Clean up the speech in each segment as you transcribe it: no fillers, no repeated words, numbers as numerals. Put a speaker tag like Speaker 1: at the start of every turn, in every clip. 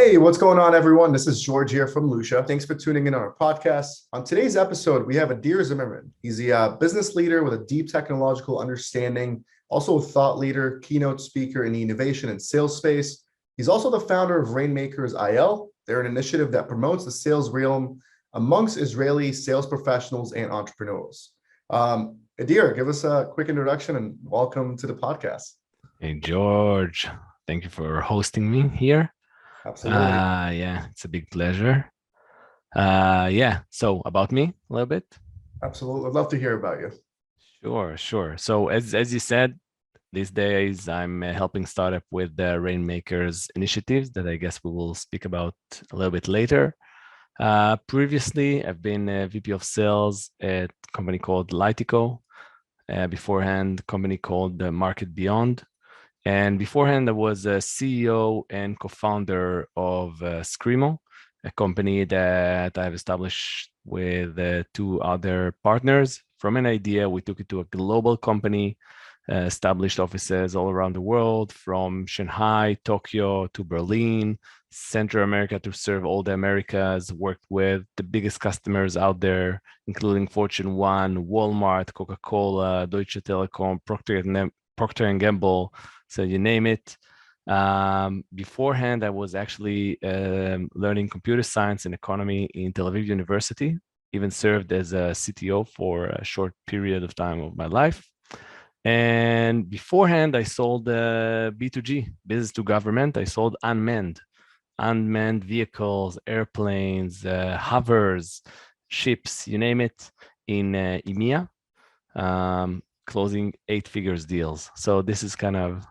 Speaker 1: Hey, what's going on, everyone? This is George here from Lucia. Thanks for tuning in on our podcast. On today's episode, we have Adir Zimerman. He's a business leader with a deep technological understanding, also a thought leader, keynote speaker in the innovation and sales space. He's also the founder of Rainmakers IL. They're an initiative that promotes the sales realm amongst Israeli sales professionals and entrepreneurs. Adir, give us a quick introduction and welcome to the podcast.
Speaker 2: Hey, George. Thank you for hosting me here.
Speaker 1: Absolutely.
Speaker 2: Yeah, it's a big pleasure. So about me a little bit.
Speaker 1: Absolutely. I'd love to hear about you.
Speaker 2: Sure. So as you said, these days I'm helping startup with the Rainmakers initiatives that I guess we will speak about a little bit later. Previously, I've been a VP of sales at a company called Litico. Beforehand, a company called Market Beyond. And beforehand, I was a CEO and co-founder of Screamo, a company that I've established with two other partners. From an idea, we took it to a global company, established offices all around the world, from Shanghai, Tokyo to Berlin, Central America to serve all the Americas, worked with the biggest customers out there, including Fortune 1, Walmart, Coca-Cola, Deutsche Telekom, Procter & Gamble, so you name it. Beforehand, I was actually learning computer science and economy in Tel Aviv University, even served as a CTO for a short period of time of my life. And beforehand, I sold B2G, business to government. I sold unmanned vehicles, airplanes, hovers, ships, you name it, in EMEA, closing 8 figures deals. So this is kind of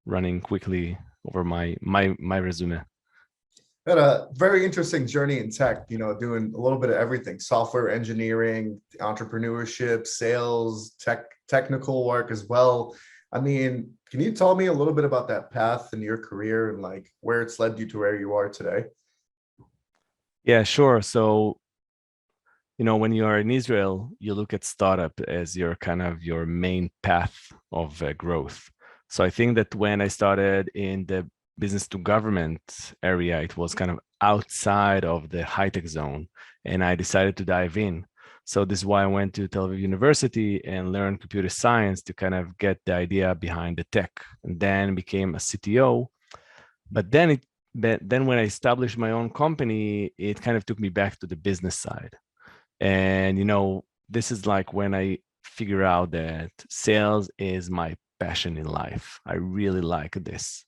Speaker 2: running quickly over my resume.
Speaker 1: Had a very interesting journey in tech, doing a little bit of everything: software engineering, entrepreneurship, sales, technical work as well. I mean, can you tell me a little bit about that path in your career and like where it's led you to where you are today?
Speaker 2: Yeah, sure. So, when you are in Israel, you look at startup as your kind of your main path of growth. So I think that when I started in the business to government area, it was kind of outside of the high-tech zone, and I decided to dive in. So this is why I went to Tel Aviv University and learned computer science to kind of get the idea behind the tech, and then became a CTO. But then when I established my own company, it kind of took me back to the business side. And this is like when I figure out that sales is my passion in life. I really like this.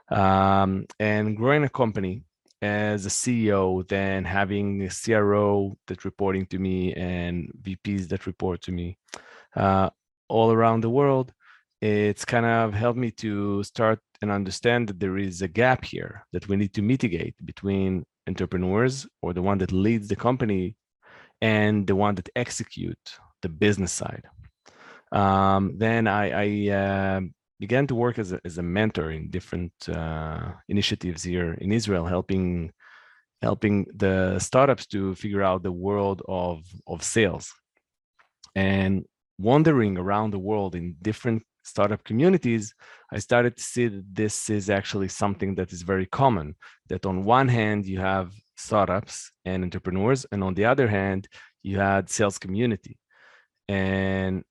Speaker 2: And growing a company as a CEO, then having a CRO that reporting to me and VPs that report to me all around the world, it's kind of helped me to start and understand that there is a gap here that we need to mitigate between entrepreneurs, or the one that leads the company, and the one that execute the business side. Then I began to work as a mentor in different initiatives here in Israel, helping the startups to figure out the world of sales. And wandering around the world in different startup communities, I started to see that this is actually something that is very common. That on one hand, you have startups and entrepreneurs, and on the other hand, you had sales community. And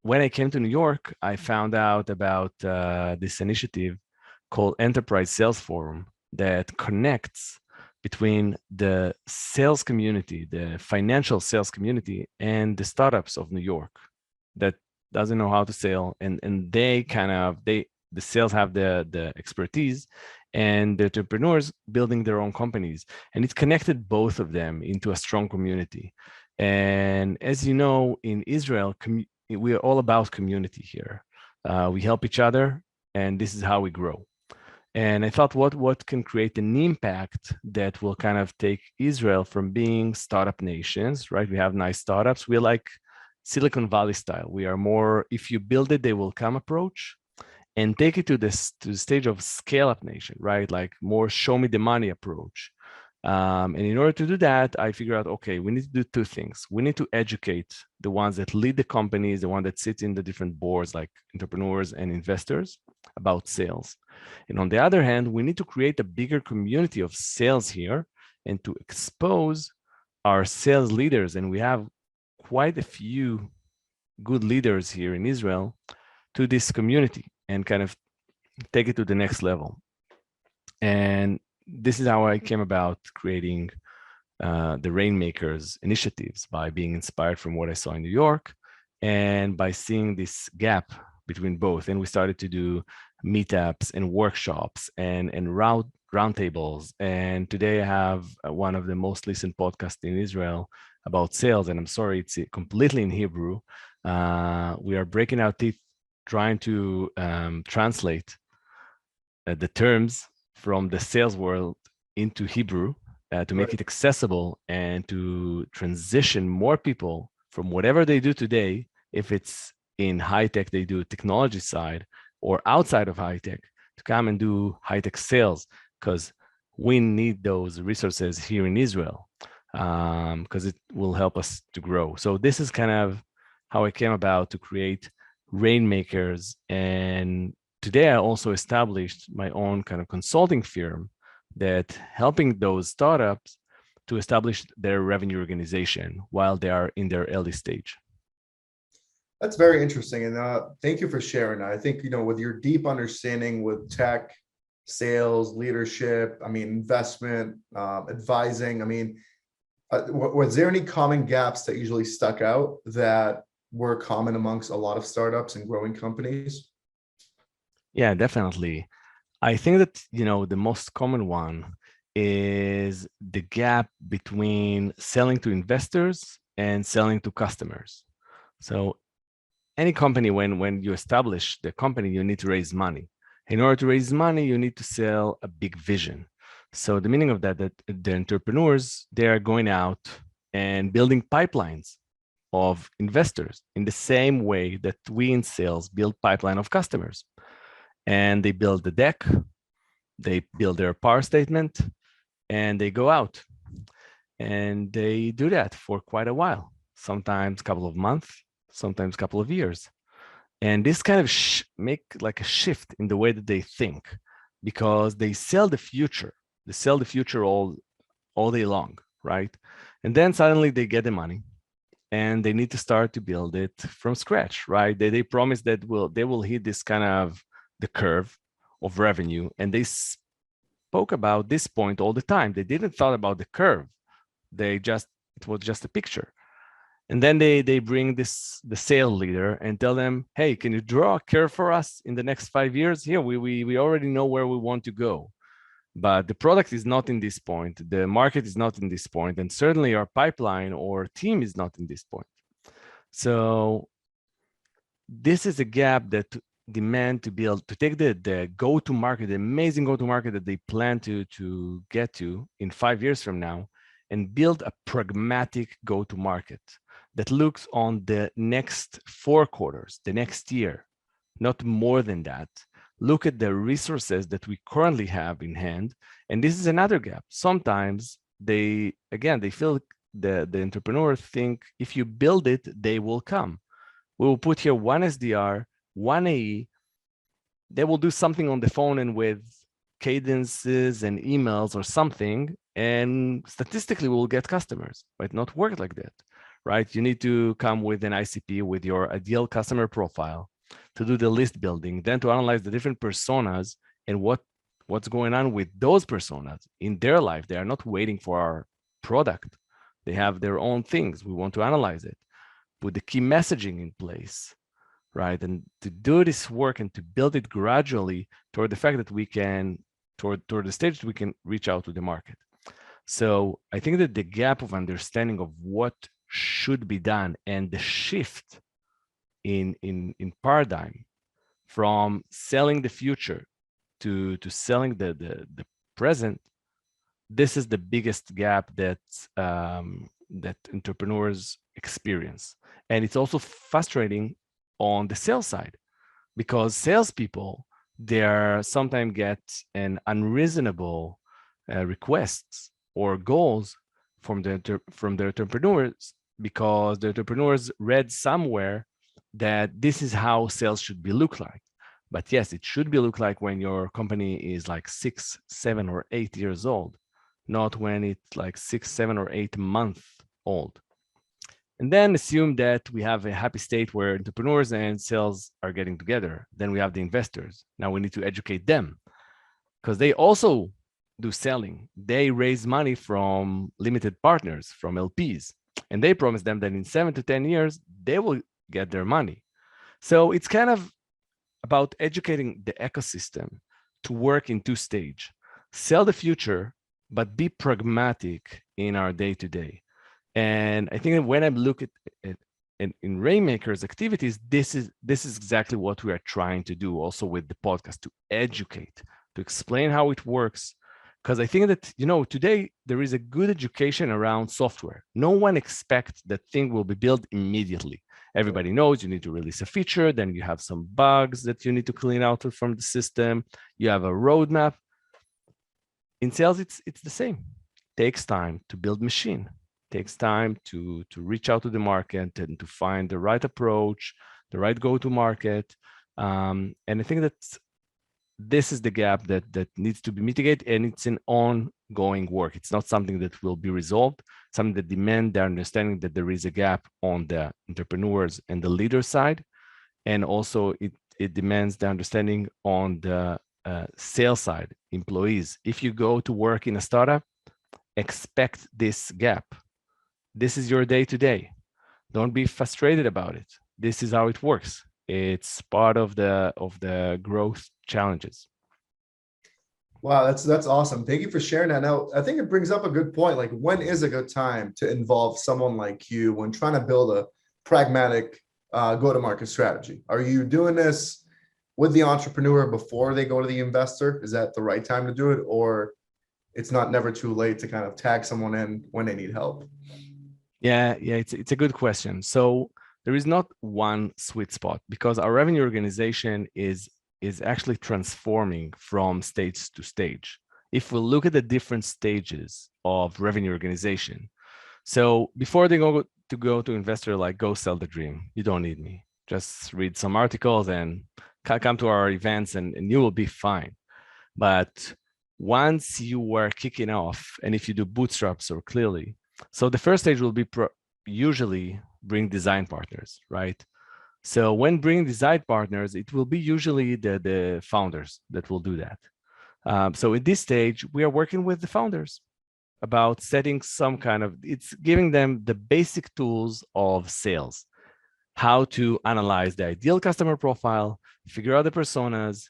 Speaker 2: when I came to New York, I found out about this initiative called Enterprise Sales Forum that connects between the sales community, the financial sales community, and the startups of New York that doesn't know how to sell, and the sales have the expertise, and the entrepreneurs building their own companies, and it connected both of them into a strong community. And as you know, in Israel, we are all about community here. We help each other, and this is how we grow. And I thought, what can create an impact that will kind of take Israel from being startup nations, right? We have nice startups. We're like Silicon Valley style. We are more, if you build it, they will come approach, and take it to the stage of scale up nation, right? Like more show me the money approach. And in order to do that, I figure out, okay, we need to do two things. We need to educate the ones that lead the companies, the one that sits in the different boards, like entrepreneurs and investors, about sales. And on the other hand, we need to create a bigger community of sales here and to expose our sales leaders. And we have quite a few good leaders here in Israel to this community and kind of take it to the next level. And this is how I came about creating the Rainmakers initiatives, by being inspired from what I saw in New York and by seeing this gap between both. And we started to do meetups and workshops and roundtables. And today I have one of the most listened podcasts in Israel about sales. And I'm sorry, it's completely in Hebrew. We are breaking our teeth trying to translate the terms from the sales world into Hebrew to make it accessible and to transition more people from whatever they do today, if it's in high tech, they do technology side, or outside of high tech, to come and do high tech sales, because we need those resources here in Israel, because it will help us to grow. So this is kind of how I came about to create Rainmakers. And today I also established my own kind of consulting firm that helping those startups to establish their revenue organization while they are in their early stage.
Speaker 1: That's very interesting. And thank you for sharing that. I think, with your deep understanding with tech, sales, leadership, investment, advising, was there any common gaps that usually stuck out that were common amongst a lot of startups and growing companies?
Speaker 2: Yeah, definitely. I think that, the most common one is the gap between selling to investors and selling to customers. So any company, when you establish the company, you need to raise money. In order to raise money, you need to sell a big vision. So the meaning of that the entrepreneurs, they are going out and building pipelines of investors in the same way that we in sales build pipeline of customers. And they build the deck, they build their power statement, and they go out. And they do that for quite a while, sometimes a couple of months, sometimes a couple of years. And this kind of make like a shift in the way that they think, because they sell the future. They sell the future all day long, right? And then suddenly they get the money and they need to start to build it from scratch, right? They promise that they will hit this kind of the curve of revenue, and they spoke about this point all the time. They didn't thought about the curve. It was just a picture. And then they bring the sales leader and tell them, hey, can you draw a curve for us in the next 5 years? Here, we already know where we want to go. But the product is not in this point. The market is not in this point. And certainly our pipeline or team is not in this point. So this is a gap that demand to take the go-to-market, the amazing go-to-market that they plan to get to in 5 years from now, and build a pragmatic go-to-market that looks on the next 4 quarters, the next year, not more than that. Look at the resources that we currently have in hand. And this is another gap. Sometimes they feel the entrepreneurs think if you build it, they will come. We will put here one SDR, one AE. They will do something on the phone and with cadences and emails or something, and statistically we'll get customers, but not work like that, right? You need to come with an ICP with your ideal customer profile to do the list building, then to analyze the different personas and what's going on with those personas in their life. They are not waiting for our product. They have their own things. We want to analyze it, put the key messaging in place, right? And to do this work and to build it gradually toward the fact that we can, toward the stage that we can reach out to the market. So I think that the gap of understanding of what should be done and the shift in paradigm from selling the future to selling the present, this is the biggest gap that that entrepreneurs experience. And it's also frustrating on the sales side, because salespeople, they are sometimes get an unreasonable requests or goals from the entrepreneurs, because the entrepreneurs read somewhere that this is how sales should be look like. But yes, it should be look like when your company is like 6, 7, or 8 years old, not when it's like 6, 7, or 8 months old. And then assume that we have a happy state where entrepreneurs and sales are getting together. Then we have the investors. Now we need to educate them because they also do selling. They raise money from limited partners, from LPs, and they promise them that in 7 to 10 years, they will get their money. So it's kind of about educating the ecosystem to work in two stages. Sell the future, but be pragmatic in our day-to-day. And I think that when I look at in Rainmaker's activities, this is exactly what we are trying to do also with the podcast, to educate, to explain how it works. Because I think that, today there is a good education around software. No one expects that thing will be built immediately. Everybody knows you need to release a feature, then you have some bugs that you need to clean out from the system. You have a roadmap. In sales, it's the same. It takes time to build machine. It takes time to reach out to the market and to find the right approach, the right go-to-market. And I think that this is the gap that needs to be mitigated, and it's an ongoing work. It's not something that will be resolved, something that demands the understanding that there is a gap on the entrepreneurs and the leader side. And also it demands the understanding on the sales side, employees. If you go to work in a startup, expect this gap. This is your day-to-day. Don't be frustrated about it. This is how it works. It's part of the growth challenges.
Speaker 1: Wow, that's awesome. Thank you for sharing that. Now, I think it brings up a good point. Like, when is a good time to involve someone like you when trying to build a pragmatic go-to-market strategy? Are you doing this with the entrepreneur before they go to the investor? Is that the right time to do it, or it's not never too late to kind of tag someone in when they need help?
Speaker 2: Yeah, it's a good question. So there is not one sweet spot, because our revenue organization is actually transforming from stage to stage. If we look at the different stages of revenue organization, so before they go to investor, like, go sell the dream. You don't need me. Just read some articles and come to our events, and you will be fine. But once you are kicking off, and if you do bootstraps or clearly, so the first stage will be usually bring design partners, right? So when bringing design partners, it will be usually the founders that will do that. So at this stage, we are working with the founders about setting some kind of, it's giving them the basic tools of sales, how to analyze the ideal customer profile, figure out the personas,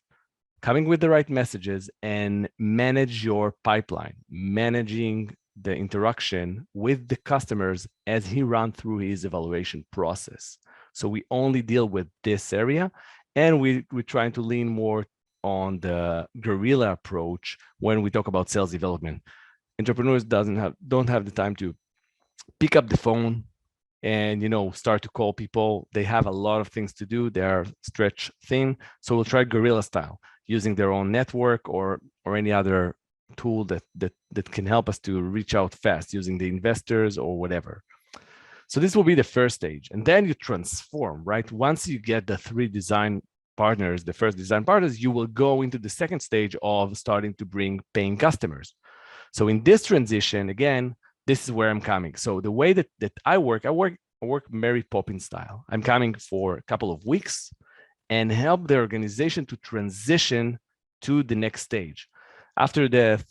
Speaker 2: coming with the right messages, and manage your pipeline, managing the interaction with the customers as he runs through his evaluation process. So we only deal with this area, and we're trying to lean more on the guerrilla approach when we talk about sales development. Entrepreneurs don't have the time to pick up the phone and start to call people. They have a lot of things to do. They are stretched thin. So we'll try guerrilla style, using their own network or any other tool that can help us to reach out fast, using the investors or whatever. So this will be the first stage. And then you transform, right? Once you get the three design partners, the first design partners, you will go into the second stage of starting to bring paying customers. So in this transition, again, this is where I'm coming. So the way that I work Mary Poppins style. I'm coming for a couple of weeks and help the organization to transition to the next stage. After the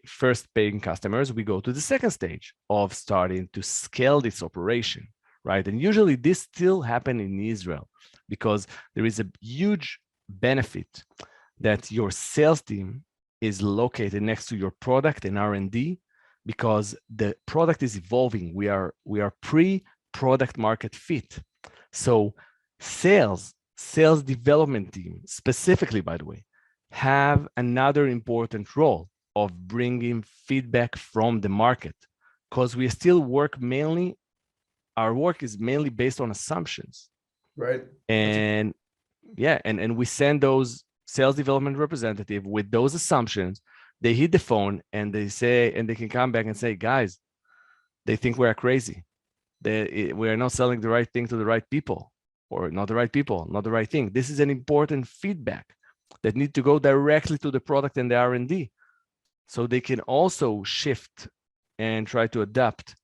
Speaker 2: first paying customers, we go to the second stage of starting to scale this operation, right? And usually this still happens in Israel, because there is a huge benefit that your sales team is located next to your product and R&D, because the product is evolving. We are pre-product market fit. So sales development team, specifically, by the way, have another important role of bringing feedback from the market, because we still work mainly, our work is mainly based on assumptions.
Speaker 1: Right.
Speaker 2: And we send those sales development representative with those assumptions. they hit the phone and they say, and they can come back and say, guys, they think we're crazy. We are not selling the right thing to the right people, or not the right people, not the right thing. This is an important feedback that need to go directly to the product and the R&D, so they can also shift and try to adapt.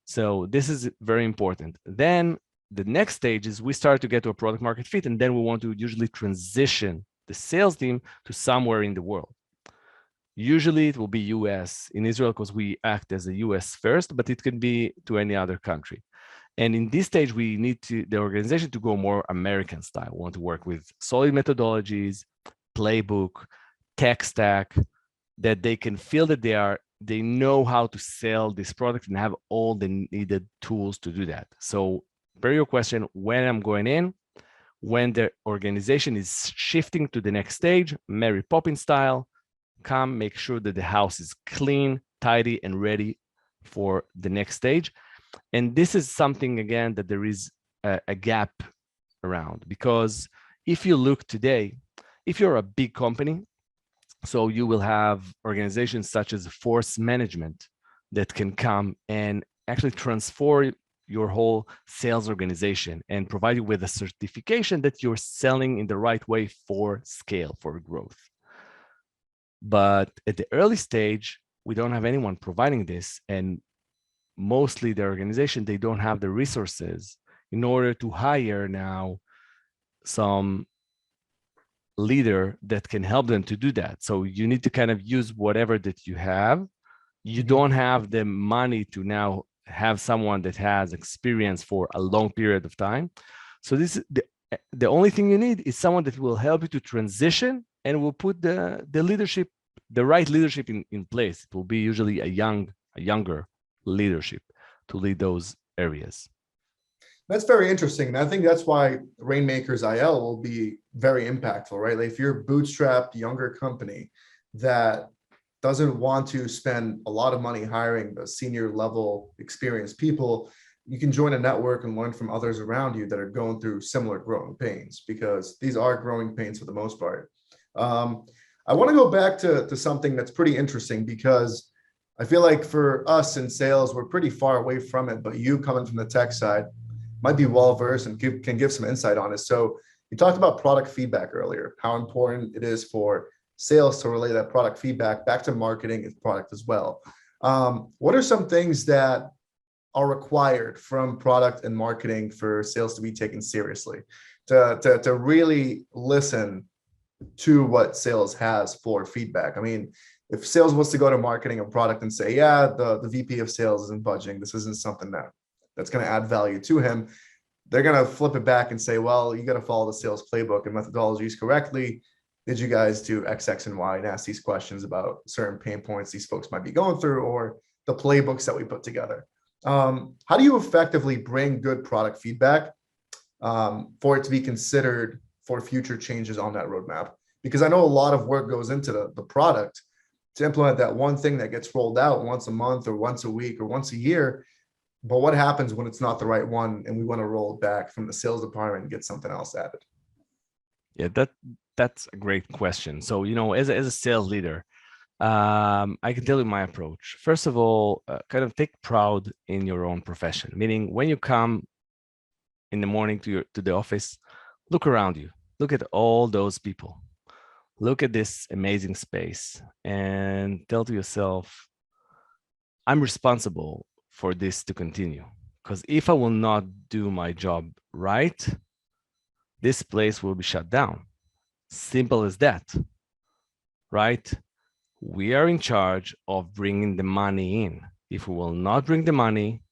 Speaker 2: So this is very important. Then the next stage is we start to get to a product market fit, and then we want to usually transition the sales team to somewhere in the world. Usually it will be US in Israel, because we act as a US first, but it can be to any other country. And in this stage, we need the organization to go more American style. We want to work with solid methodologies, playbook, tech stack, that they can feel that they know how to sell this product and have all the needed tools to do that. So per your question, when I'm going in, when the organization is shifting to the next stage, Mary Poppins style, come make sure that the house is clean, tidy, and ready for the next stage. And this is something, again, that there is a gap around, because if you look today, if you're a big company, so you will have organizations such as force management that can come and actually transform your whole sales organization and provide you with a certification that you're selling in the right way for scale, for growth. But at the early stage, we don't have anyone providing this. And mostly the organization, they don't have the resources in order to hire now some leader that can help them to do that. So you need to kind of use whatever that you have. You don't have the money to now have someone that has experience for a long period of time. So this is the only thing you need is someone that will help you to transition and will put the leadership, the right leadership in place. It will be usually a younger leadership to lead those areas.
Speaker 1: That's very interesting. And I think that's why Rainmakers IL will be very impactful, right? Like if you're a bootstrapped younger company that doesn't want to spend a lot of money hiring the senior level experienced people, you can join a network and learn from others around you that are going through similar growing pains, because these are growing pains for the most part. I want to go back to something that's pretty interesting, because I feel like for us in sales, we're pretty far away from it, but you coming from the tech side might be well-versed and can give some insight on it. So you talked about product feedback earlier, how important it is for sales to relay that product feedback back to marketing and product as well. What are some things that are required from product and marketing for sales to be taken seriously, to really listen to what sales has for feedback? I mean, if sales wants to go to marketing and product and say, yeah, the VP of sales isn't budging, this isn't something that's going to add value to him, they're going to flip it back and say, well, you got to follow the sales playbook and methodologies correctly. Did you guys do X, X, and Y, and ask these questions about certain pain points these folks might be going through, or the playbooks that we put together? How do you effectively bring good product feedback for it to be considered for future changes on that roadmap? Because I know a lot of work goes into the product to implement that one thing that gets rolled out once a month or once a week or once a year. But what happens when it's not the right one and we want to roll it back from the sales department and get something else added?
Speaker 2: Yeah, that's a great question. So, as a sales leader, I can tell you my approach. First of all, kind of take pride in your own profession, meaning when you come in the morning to the office, look around you, look at all those people, look at this amazing space, and tell to yourself, I'm responsible for this to continue. Because if I will not do my job right, this place will be shut down. Simple as that, right? We are in charge of bringing the money in. If we will not bring the money,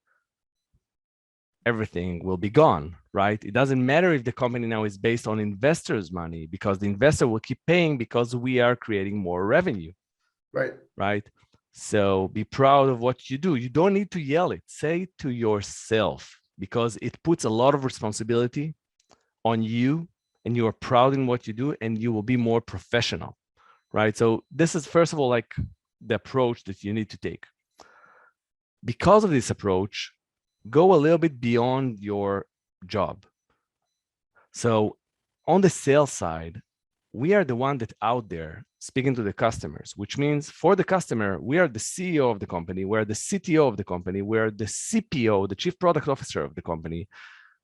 Speaker 2: everything will be gone, right? It doesn't matter if the company now is based on investors' money, because the investor will keep paying because we are creating more revenue. Right? So be proud of what you do. You don't need to yell it. Say it to yourself, because it puts a lot of responsibility on you, and you are proud in what you do, and you will be more professional, right? So this is, first of all, like the approach that you need to take. Because of this approach, go a little bit beyond your job. So on the sales side, we are the one that out there speaking to the customers, which means for the customer, we are the CEO of the company, we're the CTO of the company, we're the CPO, the Chief Product Officer of the company,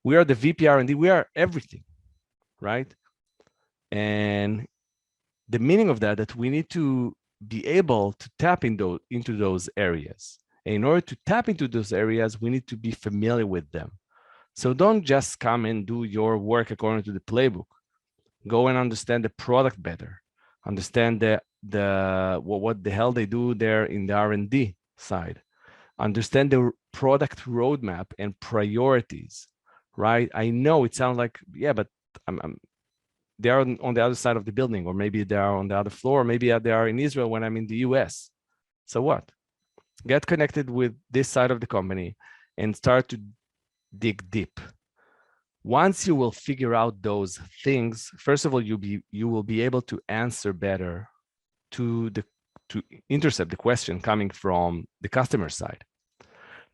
Speaker 2: we are the VP R&D, we are everything, right? And the meaning of that we need to be able to tap into those areas. And in order to tap into those areas, we need to be familiar with them. So don't just come and do your work according to the playbook. Go and understand the product better. Understand what the hell they do there in the R&D side. Understand the product roadmap and priorities, right? I know it sounds like, yeah, but they are on the other side of the building, or maybe they are on the other floor, or maybe they are in Israel when I'm in the US. So what? Get connected with this side of the company and start to dig deep. Once you will figure out those things, first of all, you will be able to answer better to intercept the question coming from the customer side.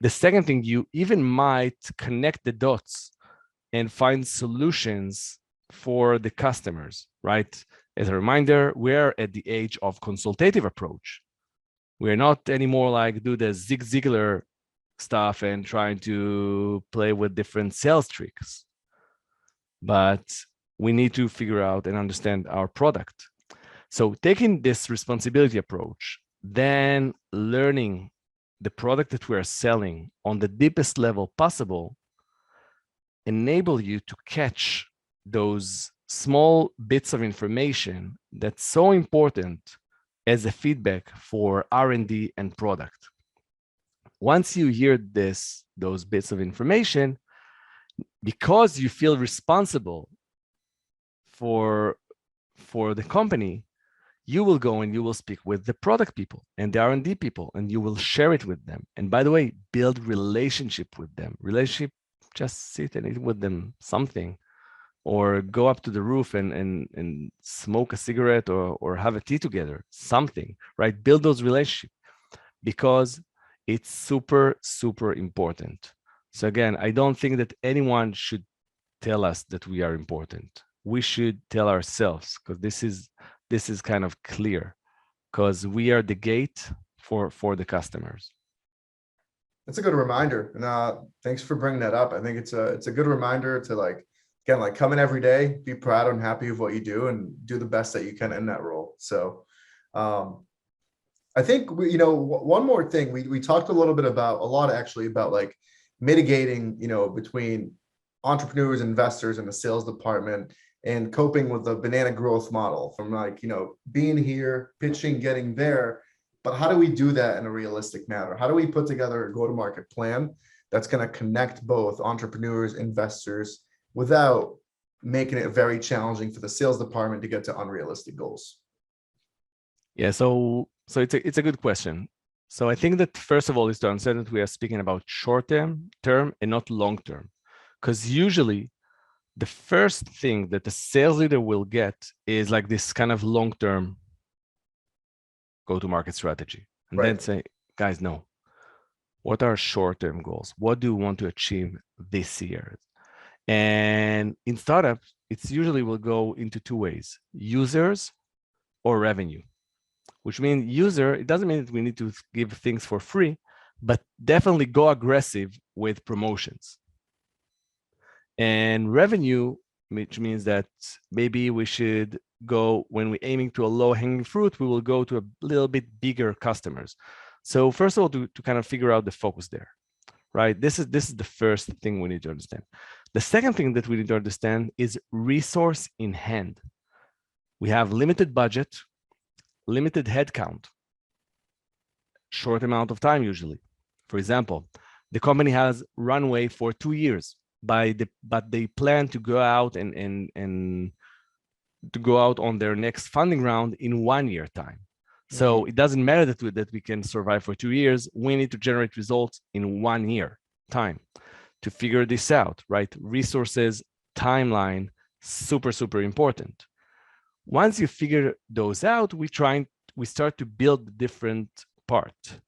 Speaker 2: The second thing, you even might connect the dots and find solutions for the customers, right? As a reminder, we're at the age of consultative approach. We're not anymore like do the Zig Ziglar stuff and trying to play with different sales tricks. But we need to figure out and understand our product. So taking this responsibility approach, then learning the product that we are selling on the deepest level possible, enable you to catch those small bits of information that's so important as a feedback for R&D and product. Once you hear those bits of information, because you feel responsible for the company, you will go and you will speak with the product people and the R&D people, and you will share it with them. And by the way, build relationship with them. Relationship, just sit and eat with them something, or go up to the roof and smoke a cigarette or have a tea together, something, right? Build those relationships because it's super, super important. So again, I don't think that anyone should tell us that we are important. We should tell ourselves, because this is kind of clear, because we are the gate for the customers.
Speaker 1: That's a good reminder, and thanks for bringing that up. I think it's a good reminder to again, come in every day, be proud and happy of what you do, and do the best that you can in that role. So I think one more thing, we talked a lot actually about like mitigating, between entrepreneurs, investors, and the sales department, and coping with the banana growth model from being here, pitching, getting there. But how do we do that in a realistic manner? How do we put together a go-to-market plan that's going to connect both entrepreneurs, investors, without making it very challenging for the sales department to get to unrealistic goals?
Speaker 2: Yeah, so it's a good question. So I think that first of all is to understand that we are speaking about short-term and not long-term, because usually the first thing that the sales leader will get is like this kind of long-term go-to-market strategy, and then say, guys, no, what are short-term goals? What do you want to achieve this year? And in startups, it's usually will go into two ways: users or revenue. Which means user, it doesn't mean that we need to give things for free, but definitely go aggressive with promotions. And revenue, which means that maybe we should go, when we're aiming to a low-hanging fruit, we will go to a little bit bigger customers. So first of all, to kind of figure out the focus there, right? This is the first thing we need to understand. The second thing that we need to understand is resource in hand. We have limited budget, limited headcount, short amount of time usually. For example, the company has runway for 2 years, but they plan to go out and to go out on their next funding round in 1 year time. So it doesn't matter that we can survive for 2 years. We need to generate results in 1 year time to figure this out, right? Resources, timeline, super, super important. Once you figure those out, we start to build the different part.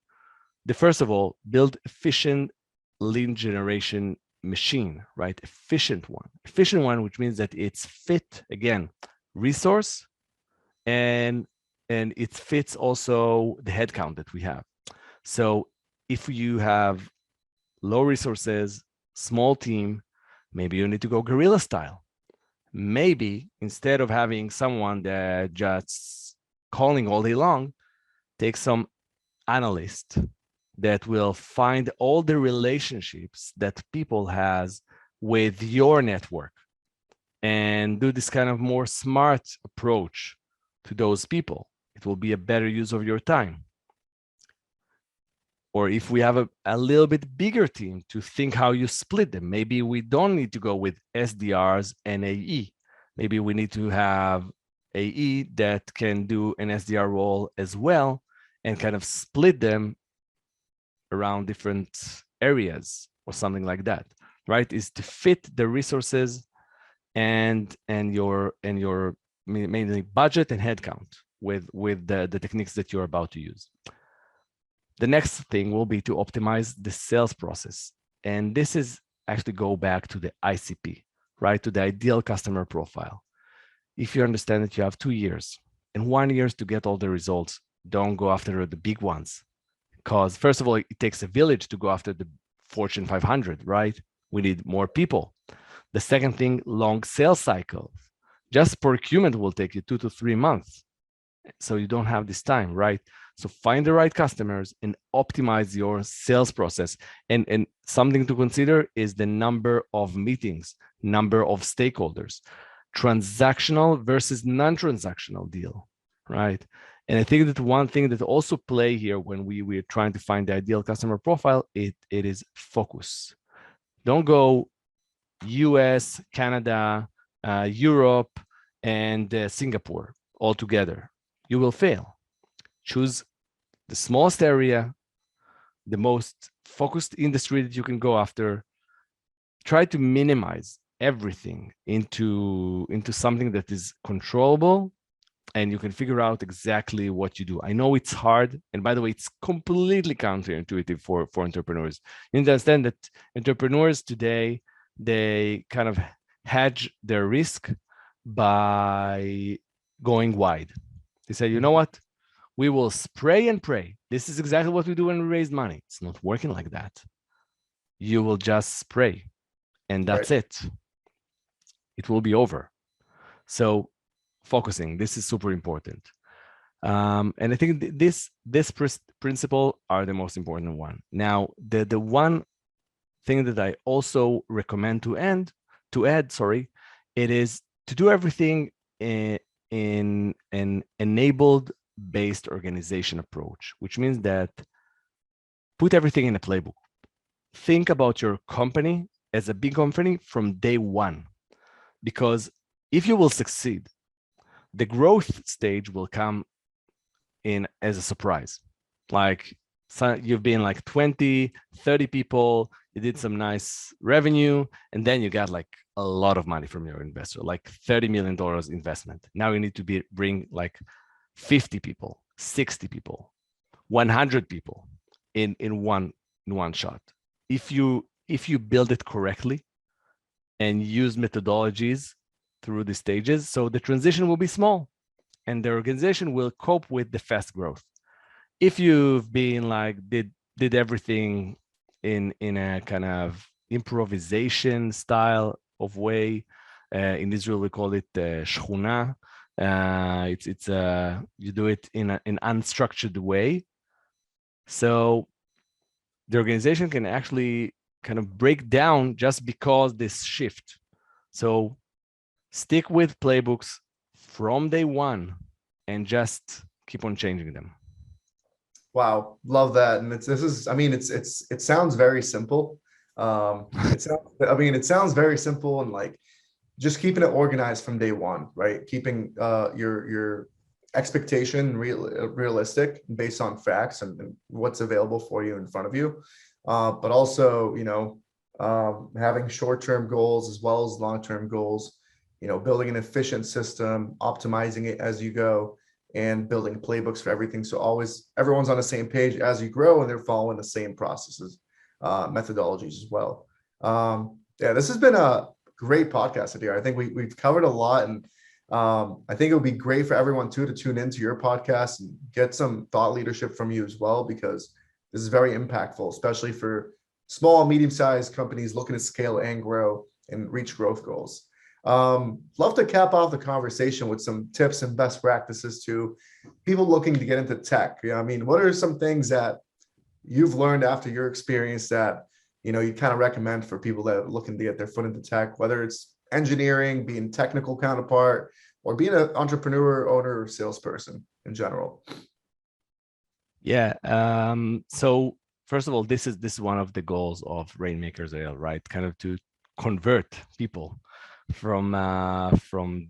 Speaker 2: The first of all, build efficient lead generation machine, right? Efficient one, which means that it's fit, again, resource and it fits also the headcount that we have. So if you have low resources, small team, maybe you need to go guerrilla style. Maybe instead of having someone that just calling all day long, take some analyst that will find all the relationships that people has with your network and do this kind of more smart approach to those people. It will be a better use of your time. Or if we have a little bit bigger team, to think how you split them. Maybe we don't need to go with SDRs and AE. Maybe we need to have AE that can do an SDR role as well and kind of split them around different areas or something like that, right? Is to fit the resources and your mainly budget and headcount with the techniques that you're about to use. The next thing will be to optimize the sales process. And this is actually go back to the ICP, right? To the ideal customer profile. If you understand that you have 2 years and 1 year to get all the results, don't go after the big ones. Because first of all, it takes a village to go after the Fortune 500, right? We need more people. The second thing, long sales cycle. Just procurement will take you 2 to 3 months. So you don't have this time, right? So find the right customers and optimize your sales process. And something to consider is the number of meetings, number of stakeholders, transactional versus non-transactional deal, right? And I think that one thing that also play here when we're trying to find the ideal customer profile, it is focus. Don't go US, Canada, Europe, and Singapore all together. You will fail. Choose the smallest area, the most focused industry that you can go after. Try to minimize everything into something that is controllable, and you can figure out exactly what you do. I know it's hard, and by the way, it's completely counterintuitive for entrepreneurs. You understand that entrepreneurs today, they kind of hedge their risk by going wide. They say, you know what? We will spray and pray. This is exactly what we do when we raise money. It's not working like that. You will just spray, and that's it. It will be over. So focusing, this is super important. And I think this principle are the most important one. Now, the one thing that I also recommend to add, it is to do everything in an enabled based organization approach, which means that put everything in a playbook. Think about your company as a big company from day one, because if you will succeed, the growth stage will come in as a surprise. Like, so you've been like 20, 30 people, you did some nice revenue, and then you got like a lot of money from your investor, like $30 million investment. Now you need to bring like 50 people, 60 people, 100 people in one shot. If you build it correctly and use methodologies through the stages, so the transition will be small and the organization will cope with the fast growth. If you've been like did everything in a kind of improvisation style of way, in Israel we call it shchuna. It's you do it in an unstructured way, so the organization can actually kind of break down just because this shift. So stick with playbooks from day one and just keep on changing them.
Speaker 1: Wow, love that. And it sounds very simple. It sounds very simple, and like just keeping it organized from day one, right? Keeping your expectation realistic based on facts and what's available for you in front of you. But also, having short-term goals as well as long-term goals, building an efficient system, optimizing it as you go, and building playbooks for everything. So always everyone's on the same page as you grow and they're following the same processes, methodologies as well. Yeah, this has been a great podcast, Adir. I think we've covered a lot, and I think it would be great for everyone too to tune into your podcast and get some thought leadership from you as well, because this is very impactful, especially for small and medium-sized companies looking to scale and grow and reach growth goals. Love to cap off the conversation with some tips and best practices to people looking to get into tech. I mean, what are some things that you've learned after your experience that you kind of recommend for people that are looking to get their foot into tech, whether it's engineering, being technical counterpart, or being an entrepreneur, owner, or salesperson in general?
Speaker 2: Yeah. So first of all, this is one of the goals of Rainmakers Ale, right? Kind of to convert people from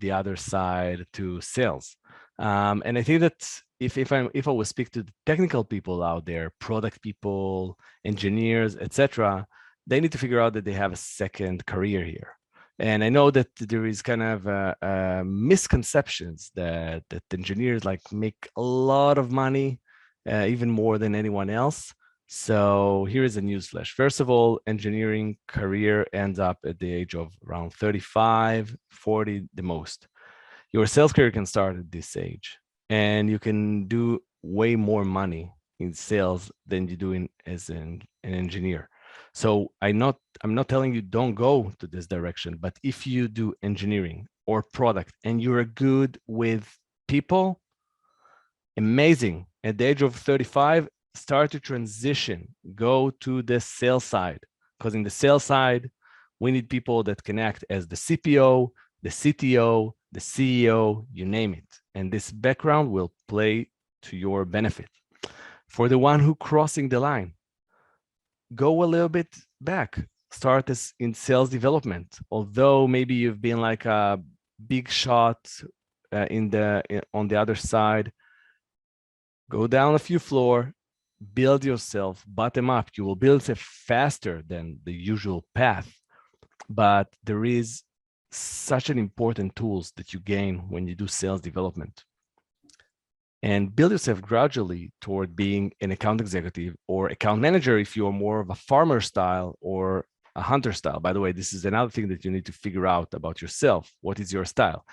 Speaker 2: the other side to sales. And I think that if I will speak to the technical people out there, product people, engineers, etc., they need to figure out that they have a second career here. And I know that there is kind of misconceptions that engineers like make a lot of money, even more than anyone else. So here is a newsflash. First of all, engineering career ends up at the age of around 35, 40 the most. Your sales career can start at this age, and you can do way more money in sales than you do as an engineer. So I'm not telling you don't go to this direction, but if you do engineering or product and you're good with people, amazing. At the age of 35, start to transition, go to the sales side, because in the sales side, we need people that can act as the CPO, the CTO, the CEO, you name it. And this background will play to your benefit. For the one who crossing the line, go a little bit back, start as in sales development. Although maybe you've been like a big shot on the other side, go down a few floors, build yourself bottom up. You will build it faster than the usual path, but there is such an important tools that you gain when you do sales development. And build yourself gradually toward being an account executive or account manager if you're more of a farmer style or a hunter style. By the way, this is another thing that you need to figure out about yourself. What is your style?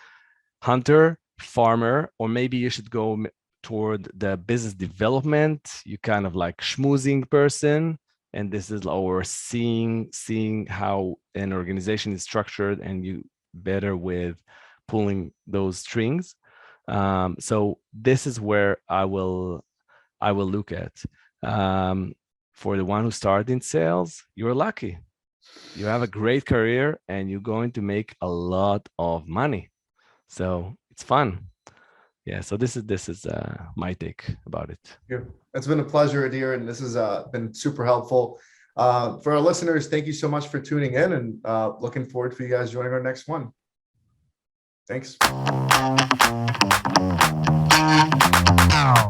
Speaker 2: Hunter, farmer, or maybe you should go toward the business development. You kind of like schmoozing person, and this is our seeing how an organization is structured, and you better with pulling those strings. So this is where I will look at. For the one who started in sales, you're lucky. You have a great career and you're going to make a lot of money. So it's fun. Yeah. So this is my take about it.
Speaker 1: Yeah, it's been a pleasure, Adir, and this has been super helpful. For our listeners, thank you so much for tuning in, and looking forward for you guys joining our next one. Thanks.